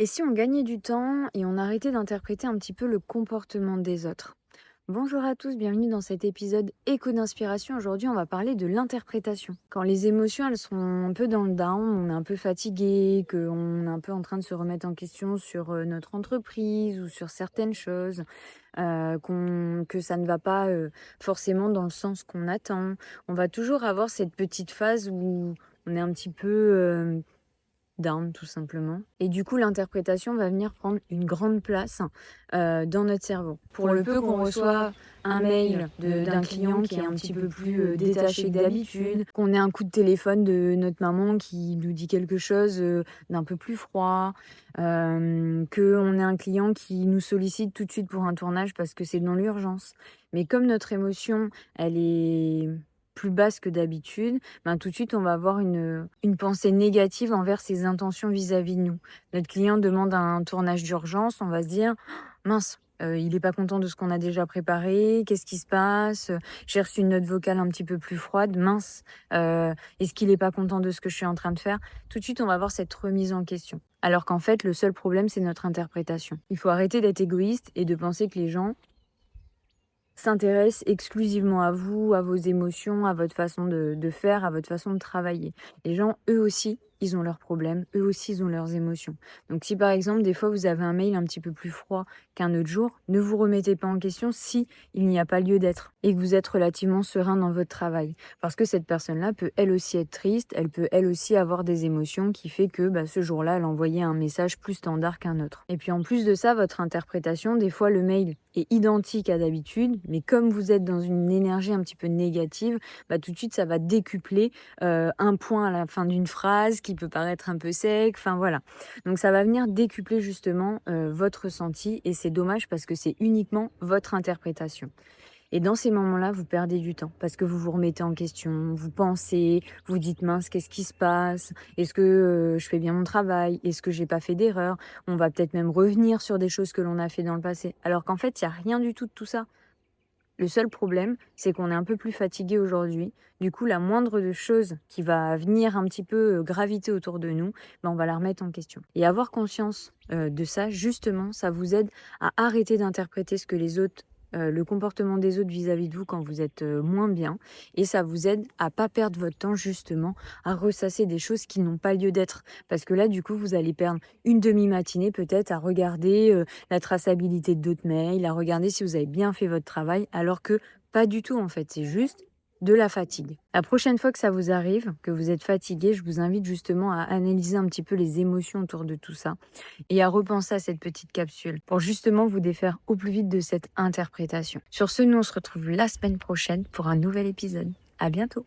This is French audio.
Et si on gagnait du temps et on arrêtait d'interpréter un petit peu le comportement des autres? Bonjour à tous, bienvenue dans cet épisode Écho d'inspiration. Aujourd'hui, on va parler de l'interprétation. Quand les émotions, elles sont un peu dans le down, on est un peu fatigué, qu'on est un peu en train de se remettre en question sur notre entreprise ou sur certaines choses, que ça ne va pas forcément dans le sens qu'on attend. On va toujours avoir cette petite phase où on est un petit peu down, tout simplement. Et du coup, l'interprétation va venir prendre une grande place dans notre cerveau. Pour le peu qu'on reçoit un mail d'un client qui est un petit peu plus détaché que d'habitude, qu'on ait un coup de téléphone de notre maman qui nous dit quelque chose d'un peu plus froid, qu'on ait un client qui nous sollicite tout de suite pour un tournage parce que c'est dans l'urgence. Mais comme notre émotion, elle est plus basse que d'habitude, ben, tout de suite, on va avoir une pensée négative envers ses intentions vis-à-vis de nous. Notre client demande un tournage d'urgence, on va se dire: «Mince, il est pas content de ce qu'on a déjà préparé, qu'est-ce qui se passe? J'ai reçu une note vocale un petit peu plus froide, mince, est-ce qu'il est pas content de ce que je suis en train de faire?» Tout de suite, on va avoir cette remise en question. Alors qu'en fait, le seul problème, c'est notre interprétation. Il faut arrêter d'être égoïste et de penser que les gens s'intéresse exclusivement à vous, à vos émotions, à votre façon de faire, à votre façon de travailler. Les gens, eux aussi, ils ont leurs problèmes, eux aussi, ils ont leurs émotions. Donc si par exemple, des fois, vous avez un mail un petit peu plus froid qu'un autre jour, ne vous remettez pas en question si il n'y a pas lieu d'être et que vous êtes relativement serein dans votre travail. Parce que cette personne-là peut elle aussi être triste, elle peut elle aussi avoir des émotions qui fait que bah, ce jour-là, elle envoyait un message plus standard qu'un autre. Et puis en plus de ça, votre interprétation, des fois, le mail est identique à d'habitude, mais comme vous êtes dans une énergie un petit peu négative, bah, tout de suite, ça va décupler un point à la fin d'une phrase qui peut paraître un peu sec, enfin voilà. Donc ça va venir décupler justement votre ressenti et c'est dommage parce que c'est uniquement votre interprétation. Et dans ces moments-là, vous perdez du temps parce que vous vous remettez en question, vous pensez, vous dites: «Mince, qu'est-ce qui se passe? Est-ce que, je fais bien mon travail? Est-ce que j'ai pas fait d'erreur?» On va peut-être même revenir sur des choses que l'on a fait dans le passé. Alors qu'en fait, il y a rien du tout de tout ça. Le seul problème, c'est qu'on est un peu plus fatigué aujourd'hui. Du coup, la moindre de chose qui va venir un petit peu, graviter autour de nous, ben, on va la remettre en question. Et avoir conscience, de ça, justement, ça vous aide à arrêter d'interpréter ce que les autres le comportement des autres vis-à-vis de vous quand vous êtes, moins bien et ça vous aide à pas perdre votre temps, justement, à ressasser des choses qui n'ont pas lieu d'être. Parce que là, du coup, vous allez perdre une demi-matinée peut-être à regarder, la traçabilité d'autres mails, à regarder si vous avez bien fait votre travail, alors que pas du tout en fait, c'est juste de la fatigue. La prochaine fois que ça vous arrive, que vous êtes fatigué, je vous invite justement à analyser un petit peu les émotions autour de tout ça et à repenser à cette petite capsule pour justement vous défaire au plus vite de cette interprétation. Sur ce, nous on se retrouve la semaine prochaine pour un nouvel épisode. À bientôt.